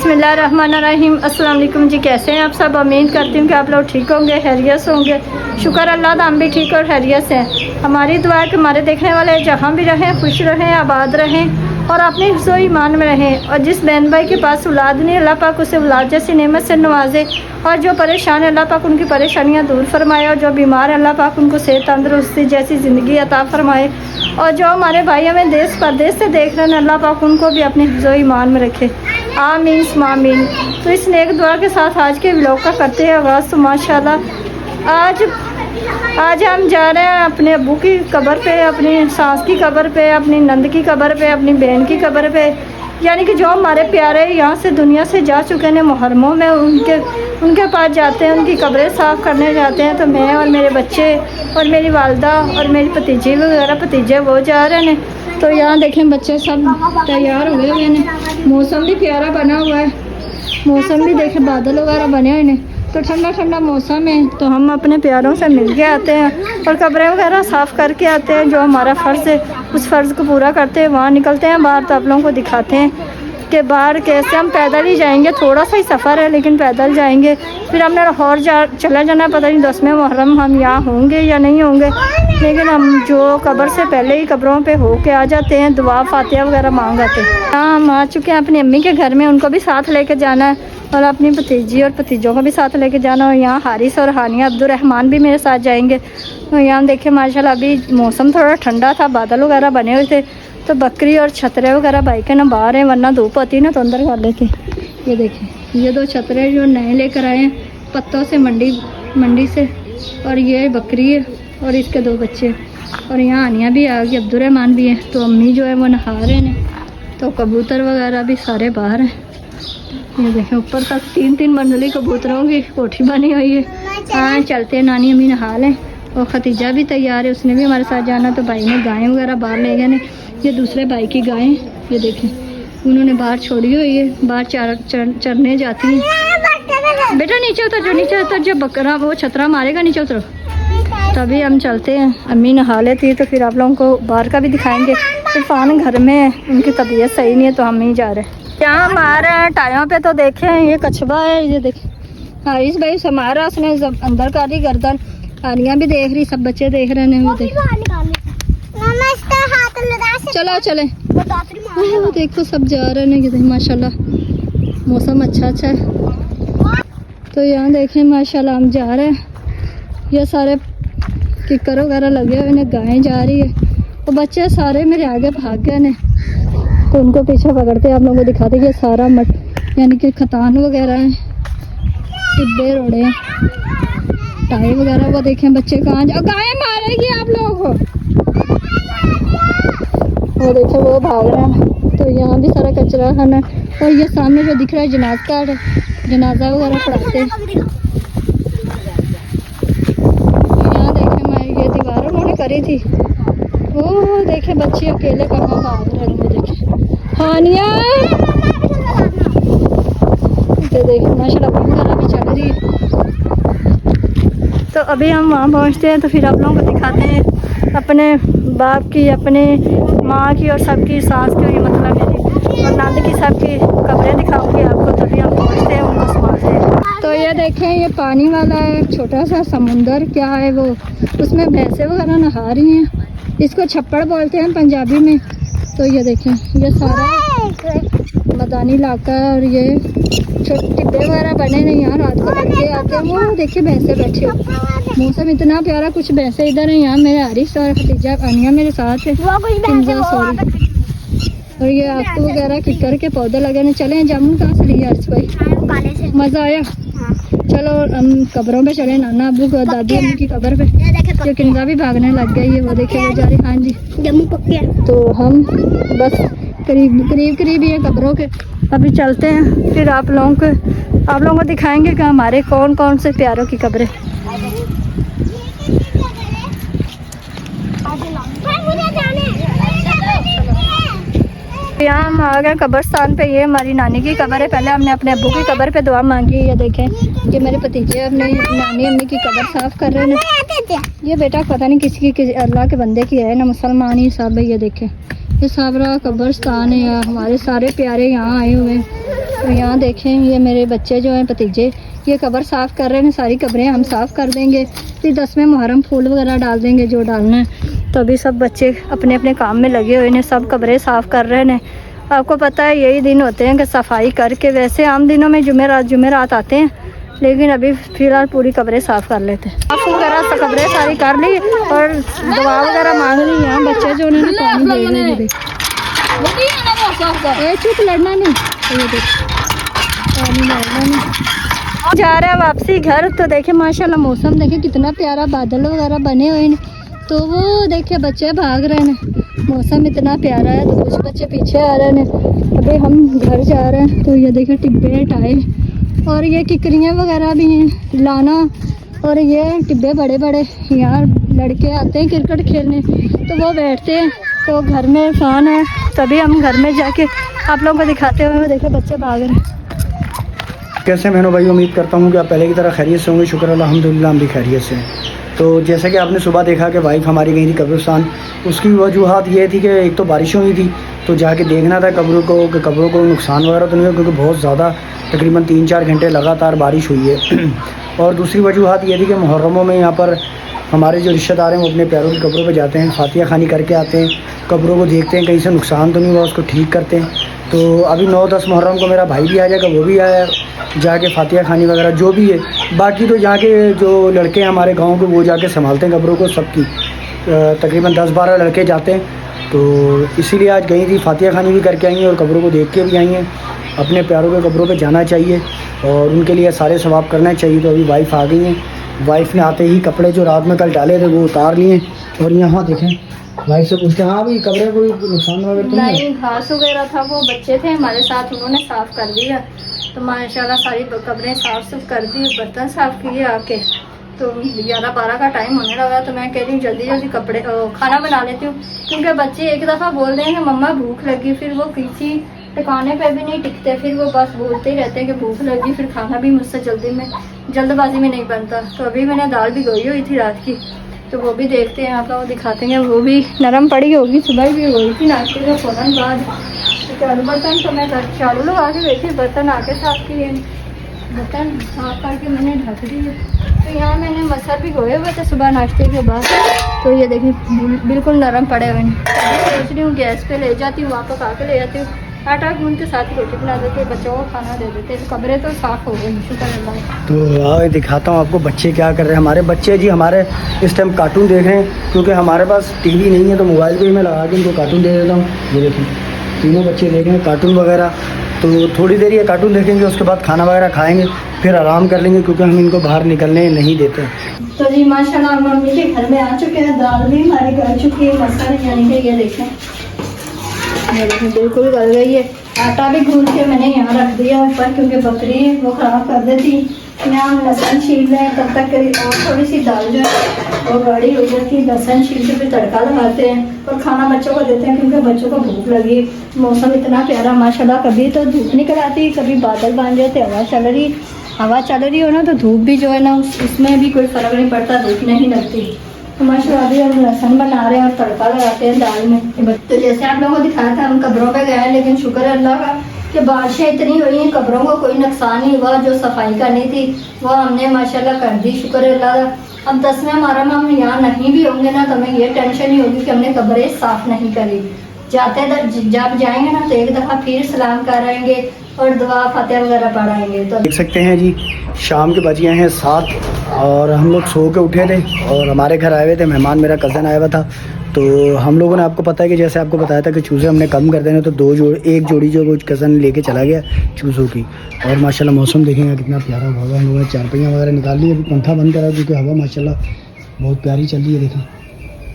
बिस्मिल्लाहिर्रहमानिर्रहीम। अस्सलाम वालेकुम जी, कैसे हैं आप सब। उम्मीद करती हूँ कि आप लोग ठीक होंगे, खैरियत से होंगे। शुक्र अल्लाह का हम भी ठीक और खैरियत से हैं। हमारी दुआ है कि हमारे देखने वाले जहाँ भी रहें खुश रहें, आबाद रहें और अपने हिफ्ज़ो ईमान में रहें। और जिस बहन भाई के पास औलाद नहीं, अल्लाह पाक उसे औलाद जैसी नेमत से नवाजे। और जो परेशान है, अल्लाह पाक उनकी परेशानियाँ दूर फरमाए। और जो बीमार है, अल्लाह पाक उनको सेहत तंदरुस्ती जैसी ज़िंदगी अता फरमाए। और जो हमारे भाई हमें देश परदेश से देख रहे हैं, अल्लाह पाक उनको भी अपने हिफ्ज़ो ईमान में रखे। आमीन आमीन। तो इस नेक दुआ के साथ आज के व्लॉग का करते हैं आगाज़। तो माशाल्लाह आज हम जा रहे हैं अपने अब्बू की कब्र पे, अपनी सास की कब्र पे, अपनी नंद की कब्र पे, अपनी बहन की कब्र पे। यानी कि जो हमारे प्यारे यहाँ से दुनिया से जा चुके हैं मुहर्रमों में, उनके पास जाते हैं, उनकी कब्रें साफ़ करने जाते हैं। तो मैं और मेरे बच्चे और मेरी वालदा और मेरी भतीजी वगैरह भतीजे वो जा रहे हैं। तो यहाँ देखें बच्चे सब तैयार हुए हुए हैं। मौसम भी प्यारा बना हुआ है, मौसम भी देखें बादल वगैरह बने हुए हैं। तो ठंडा ठंडा मौसम है। तो हम अपने प्यारों से मिल के आते हैं और कब्रें वगैरह साफ़ करके आते हैं। जो हमारा फ़र्ज़ है उस फ़र्ज़ को पूरा करते हैं। वहाँ निकलते हैं बाहर, तो आप लोगों को दिखाते हैं कि बाहर कैसे हम पैदल ही जाएंगे। थोड़ा सा ही सफ़र है लेकिन पैदल जाएंगे। फिर हमने लाहौर चला जाना। पता नहीं 10वें मुहर्रम हम यहाँ होंगे या नहीं होंगे, लेकिन हम जो कब्र से पहले ही कब्रों पे हो के आ जाते हैं, दुआ फातिहा वगैरह मांग आते हैं। हाँ, हम आ चुके हैं अपनी अम्मी के घर में, उनको भी साथ लेके जाना है और अपनी भतीजी और भतीजों को भी साथ लेके जाना। और यहाँ हारिस और हानिया अब्दुर्रहमान भी मेरे साथ जाएंगे। तो यहाँ देखें माशाल्लाह अभी मौसम थोड़ा ठंडा था, बादल वगैरह बने हुए थे। तो बकरी और छतरे वगैरह भाई के ना बाहर हैं, वरना धूप होती ना तो अंदर कर लेते। ये देखें, ये 2 छतरे जो नए लेकर आए हैं पत्तों से मंडी से। और ये बकरी है और इसके 2 बच्चे। और यहाँ आनिया भी आ गई, अब्दुर्रहमान भी है। तो अम्मी जो है वो नहा रहे हैं। तो कबूतर वगैरह भी सारे बाहर हैं। ये देखें ऊपर तक 3-3 मंजिली कबूतरों की कोठी बनी हुई है। हाँ, चलते हैं, नानी अम्मी नहा लें। और खतीजा भी तैयार है, उसने भी हमारे साथ जाना। तो भाई ने गायें वगैरह बाहर ले गए हैं। ये दूसरे भाई की गायें, ये देखें उन्होंने बाहर छोड़ी हुई है, बाहर चरने जाती हैं। बेटा नीचे उतर जो, नीचे उतर जो, बकरा वो छतरा मारेगा, नीचे उतरो। तभी हम चलते हैं। अम्मी नहा लेती है तो फिर आप लोगों को बाहर का भी दिखाएंगे। इरफान घर में है, उनकी तबीयत सही नहीं है तो हम ही जा रहे हैं। यहाँ हम आ रहे हैं टायों पे। तो देखें ये कछुआ है, ये देखें हारिस भाई समारा, उसने अंदर का दी गर्दन। आनिया भी देख रही, सब बच्चे देख रहे हैं। चलो चले, वो देखो सब जा रहे हैं। माशाल्लाह मौसम अच्छा है। तो यहाँ देखें माशाल्लाह हम जा रहे हैं। ये सारे किक्कर वगैरह लगे हुए हैं, गायें जा रही है। तो बच्चे सारे मेरे आगे भाग गए ने, तो उनको पीछे पकड़ते आप लोगों को दिखाते। ये सारा मट यानी कि खतान वगैरह है, टिब्बे रोड़े हैं, टाई वगैरह। वो देखें बच्चे कहाँ जा, गायें मारेगी आप लोगों को। वो देखें वो भाग रहे हैं। तो यहाँ भी सारा कचरा खाना। और ये सामने जो दिख रहा है जनाजा वगैरह पढ़ाते हैं। यहाँ देखें मैं ये दीवार उन्होंने करी थी। वो देखे बच्चे अकेले कहाँ भाग रहे हैं। देखे हानिया, तो देखे माशाल्लाह वगैरह भी चल रही है। तो अभी हम वहाँ पहुँचते हैं तो फिर आप लोगों को दिखाते हैं अपने बाप की, अपने माँ की और सबकी, सास की मतलब मेरी और नानी की सबकी कब्रें दिखाऊंगी आपको। तभी हम पहुँचते हैं, उनको समाते हैं। तो ये देखें ये पानी वाला है छोटा सा समुंदर, क्या है वो, उसमें भैंसें वगैरह नहा रही हैं। इसको छप्पड़ बोलते हैं पंजाबी में। तो ये देखें ये सारा मैदानी इलाका है। और ये छोटे टिब्बे वगैरह बने नहीं, यहाँ रात को लड़के आते हैं। वो देखिए भैंसे बैठे हो, मौसम इतना प्यारा। कुछ भैंसे इधर हैं, यहाँ मेरे हारिस और खतीजा आनिया मेरे साथ है। और ये आखू वगैरह किक्कर के पौधे लगे हैं। चले जामुन कहाँ से लिए हर्ष भाई, मज़ा आया। चलो हम कब्रों पे चले, नाना अब्बू को दादी अम्मी की कब्र पे। ये किंजा भी भागने लग गई है, वो देखे वो जा रही। हाँ जी जम्मू पक्के। तो हम बस करीब ही है कब्रों के। अभी चलते हैं, फिर आप लोगों को दिखाएंगे कि हमारे कौन कौन से प्यारों की कब्रें। यहाँ हम आ गए कब्रस्तान पे। ये हमारी नानी की कब्र है। पहले हमने अपने अब्बू की कब्र पे दुआ मांगी। ये देखें ये मेरे भतीजे अपने नानी अम्मी की कब्र साफ़ कर रहे हैं। ये बेटा पता नहीं किसी अल्लाह के बंदे की है ना, मुसलमान ही सब है। ये देखें ये साबरा कब्रस्तान है। हमारे सारे प्यारे यहाँ आए हुए हैं। तो यहाँ देखें ये मेरे बच्चे जो हैं भतीजे, ये कब्र साफ़ कर रहे हैं। सारी कब्रें हम साफ़ कर देंगे, फिर 10वें मुहर्रम फूल वगैरह डाल देंगे जो डालना है। तो अभी सब बच्चे अपने अपने काम में लगे हुए हैं, सब कब्रें साफ़ कर रहे हैं। आपको पता है यही दिन होते हैं कि सफाई करके, वैसे आम दिनों में जुमेरात आते हैं, लेकिन अभी फ़िलहाल पूरी कब्रें साफ़ कर लेते हैं। साफ़ वगैरह कब्रें सारी कर ली और दुआ वगैरह मांग ली। यहाँ बच्चे जो उन्होंने पानी दे रहे हैं, चुप लड़ना नहीं, पानी डालना नहीं। जा रहा है वापसी घर। तो देखिए माशाल्लाह मौसम देखिए कितना प्यारा, बादल वगैरह बने हुए हैं। तो वो देखिए बच्चे भाग रहे हैं, मौसम इतना प्यारा है। तो कुछ बच्चे पीछे आ रहे हैं। अभी हम घर जा रहे हैं। तो ये देखिए टिब्बे टाए और ये किकरियाँ वगैरह भी हैं, लाना। और ये टिब्बे बड़े बड़े, यहाँ लड़के आते हैं क्रिकेट खेलने तो वो बैठते हैं। तो घर में फ़ैन है, तभी हम घर में जाके आप लोगों को दिखाते हुए देखिए बच्चे भाग रहे हैं। कैसे बहनों भाई, उम्मीद करता हूँ कि आप पहले की तरह खैरियत से होंगे। शुक्र अल्हम्दुलिल्लाह हम भी खैरियत से हैं। तो जैसे कि आपने सुबह देखा कि वाइफ हमारी गई थी कब्रिस्तान। उसकी वजूहत ये थी कि एक तो बारिश हुई थी, तो जाके देखना था कब्रों को कि कब्रों को नुकसान वगैरह तो नहीं हो, क्योंकि बहुत ज़्यादा तकरीबन 3-4 घंटे लगातार बारिश हुई है। और दूसरी वजूहत ये थी कि मुहर्रमों में यहाँ पर हमारे जो रिश्तेदार हैं वो अपने प्यारों की कब्रों पर जाते हैं, फातिया खानी करके आते हैं, कब्रों को देखते हैं कहीं से नुकसान तो नहीं हुआ, उसको ठीक करते हैं। तो अभी 9-10 मुहर्रम को मेरा भाई भी आ जाएगा, वो भी आया जाके फातिया खानी वगैरह जो भी है। बाकी तो यहाँ के जो लड़के हैं हमारे गांव के, वो जाके संभालते हैं कब्रों को सबकी। तकरीबन 10-12 लड़के जाते हैं। तो इसीलिए आज गई थी, फातिया खानी भी करके आई हैं और कब्रों को देख के भी आई हैं। अपने प्यारों के कब्रों पे जाना चाहिए और उनके लिए सारे सवाब करना चाहिए। तो अभी वाइफ आ गई हैं। वाइफ ने आते ही कपड़े जो रात में कल डाले थे वो उतार लिए। और यहाँ देखें, वाइफ से पूछते हैं, हाँ भाई कपड़े कोई नुकसान वगैरह तो नहीं? घास वगैरह था, वो बच्चे थे हमारे साथ, उन्होंने साफ़ कर दिया। तो माशाल्लाह सारी कब्रें साफ़ कर दी, बर्तन साफ़ किए आके। तो 11-12 का टाइम होने लगा। तो मैं कह रही हूँ जल्दी जल्दी कपड़े खाना बना लेती हूँ, क्योंकि बच्चे एक दफ़ा बोल देंगे मम्मा भूख लगी, फिर वो किसी ठिकाने पे भी नहीं टिकते, फिर वो बस बोलते ही रहते हैं कि भूख लगी। फिर खाना भी मुझसे जल्दबाजी में नहीं बनता। तो अभी मैंने दाल भिगोई हुई थी रात की, तो वो भी देखते हैं आप लोग, दिखाते हैं। वो भी नरम पड़ी होगी, सुबह भी हुई थी नाश्ते के फ़ौरन बाद। तो बर्तन तो मैं चालू लगा के गई थी, बर्तन आके साफ़ किए, बर्तन साफ़ करके मैंने ढक दिए। तो यहाँ मैंने मसर भी गोए हुए थे सुबह नाश्ते के बाद। तो ये देखिए बिल्कुल नरम पड़े हुए हैं। सोच रही हूँ गैस पे ले जाती हूँ, वापस आके ले जाती हूँ, आटा गूंद के साथ रोटी बना देते, बच्चों को खाना दे देते। कब्रें तो साफ़ हो गई शुक्र अल्लाह। तो आओ दिखाता हूँ आपको बच्चे क्या कर रहे हैं। हमारे बच्चे जी हमारे इस टाइम कार्टून देख रहे हैं, क्योंकि हमारे पास टीवी नहीं है। तो मोबाइल पे ही मैं लगा के इनको कार्टून दे देता हूँ। ये देखिए तीनों बच्चे देख रहे हैं कार्टून वगैरह। तो थोड़ी देर ये कार्टून देखेंगे, उसके बाद खाना वगैरह खाएंगे, फिर आराम कर लेंगे, क्योंकि हम इनको बाहर निकलने नहीं देते। तो जी माशाल्लाह मम्मी के घर में आ चुके हैं, दाल भी हमारी गल चुकी है, मसाले यानी कि ये देखें बिल्कुल गल गई है। आटा भी गूंद के मैंने यहाँ रख दिया ऊपर, क्योंकि बकरी वो ख़राब कर देती। यहाँ हम लहसुन छील रहे हैं, तब तक और थोड़ी सी दाल जो है वो गाढ़ी हो जाती है। लहसुन छील के फिर तड़का लगाते हैं और खाना बच्चों को देते हैं, क्योंकि बच्चों को भूख लगी। मौसम इतना प्यारा माशाल्लाह, कभी तो धूप निकल आती, कभी बादल बन जाते, हवा चल रही हो ना, तो धूप भी जो है ना उसमें भी कोई फ़र्क नहीं पड़ता, धूप नहीं लगती। तो माशाल्लाह अभी हम लहसुन बना रहे हैं और तड़का लगाते हैं दाल में। तो जैसे आप लोगों को दिखाया था, हम कब्रों पे गए हैं, लेकिन शुक्र है अल्लाह का कि बारिशें इतनी हुई हैं, कब्रों को कोई नुकसान नहीं हुआ। जो सफाई करनी थी वो हमने माशाल्लाह कर दी, शुक्र है अल्लाह का। अब 10वें मुहर्रम हम यहाँ नहीं भी होंगे ना, तो हमें ये टेंशन नहीं होगी कि हमने कब्रें साफ़ नहीं करी। जब जाएंगे ना तो एक दफ़ा फिर सलाम कराएंगे और दुआ फातिहा वगैरह पढ़ाएंगे। तो देख सकते हैं जी शाम के बज गए हैं 7 और हम लोग सो के उठे थे और हमारे घर आए हुए थे मेहमान, मेरा कज़न आया हुआ था। तो हम लोगों ने, आपको पता है कि जैसे आपको बताया था कि चूज़े हमने कम कर देने, तो एक जोड़ी जो वो कज़न लेके चला गया चूज़ों की। और माशाल्लाह मौसम देखेंगे कितना प्यारा हुआ है। हम लोगों ने चारपहियाँ वगैरह निकाल ली, अभी पंखा बंद करा क्योंकि हवा माशाल्लाह बहुत प्यारी चल रही है, देखें।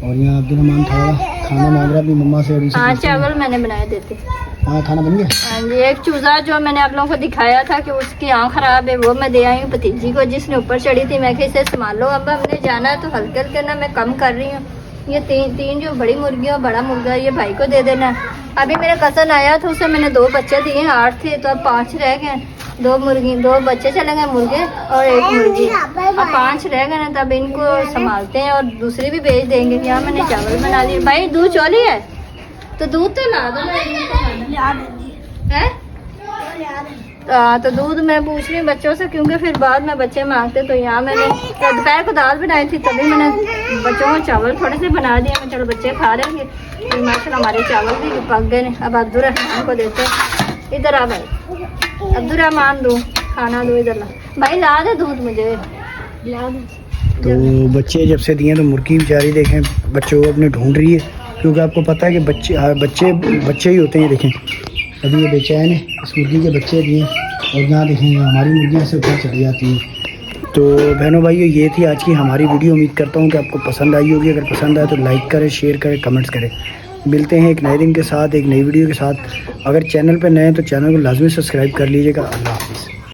और यहाँ अब्दुल रहमान खाना मांग रहा अपनी मम्मा से। हाँ चावल मैंने बनाए देते। हाँ खाना बन गया। हाँ जी, एक चूज़ा जो मैंने आप लोगों को दिखाया था कि उसकी आँख ख़राब है, वो मैं दे आई हूँ भतीजी को, जिसने ऊपर चढ़ी थी। मैं कि इसे संभालो, अब हमने जाना है तो हल्के हल्के ना मैं कम कर रही हूँ। ये तीन जो बड़ी मुर्गी और बड़ा मुर्गा, ये भाई को दे देना। अभी मेरा कज़न आया था, उसे मैंने 2 बच्चे दिए, 8 थे, तो अब 5 रह गए। 2 बच्चे चले गए मुर्गे और 1 मुर्गी, अब 5 रह गए ना, तब इनको संभालते हैं और दूसरी भी बेच देंगे। यहाँ मैंने चावल बना लिए। भाई दूध चोली है तो दूध तो ला दो। तो दूध मैं पूछ रही हूँ बच्चों से, क्योंकि फिर बाद में बच्चे मांगते। तो यहाँ मैंने दोपहर को दाल बनाई थी, तभी मैंने बच्चों को चावल थोड़े से बना दिए। मैं चलो बच्चे खा लेंगे। फिर माशाल्लाह हमारे चावल भी पक गए। अब अब्दुलरहमान को देते हैं। इधर आ भाई, अब्दुलरहमान दो खाना दो, इधर ला भाई, ला दे दूध मुझे, ला दे। तो बच्चे जब से दिए तो मुर्गी बेचारी देखें बच्चों को अपने ढूंढ रही है, क्योंकि आपको पता है कि बच्चे ही होते हैं। देखें अभी ये बेचैन है, इस मुर्गी के बच्चे दिए और यहाँ देखें हमारी मुर्गियाँ से ऊपर चली जाती हैं। तो बहनों भाइयों, ये थी आज की हमारी वीडियो। उम्मीद करता हूँ कि आपको पसंद आई होगी। अगर पसंद आए तो लाइक करें, शेयर करें, कमेंट्स करें। मिलते हैं एक नए दिन के साथ, एक नई वीडियो के साथ। अगर चैनल पर नए हैं तो चैनल को लाजमी सब्सक्राइब कर लीजिएगा। अल्लाह हाफ़िज़।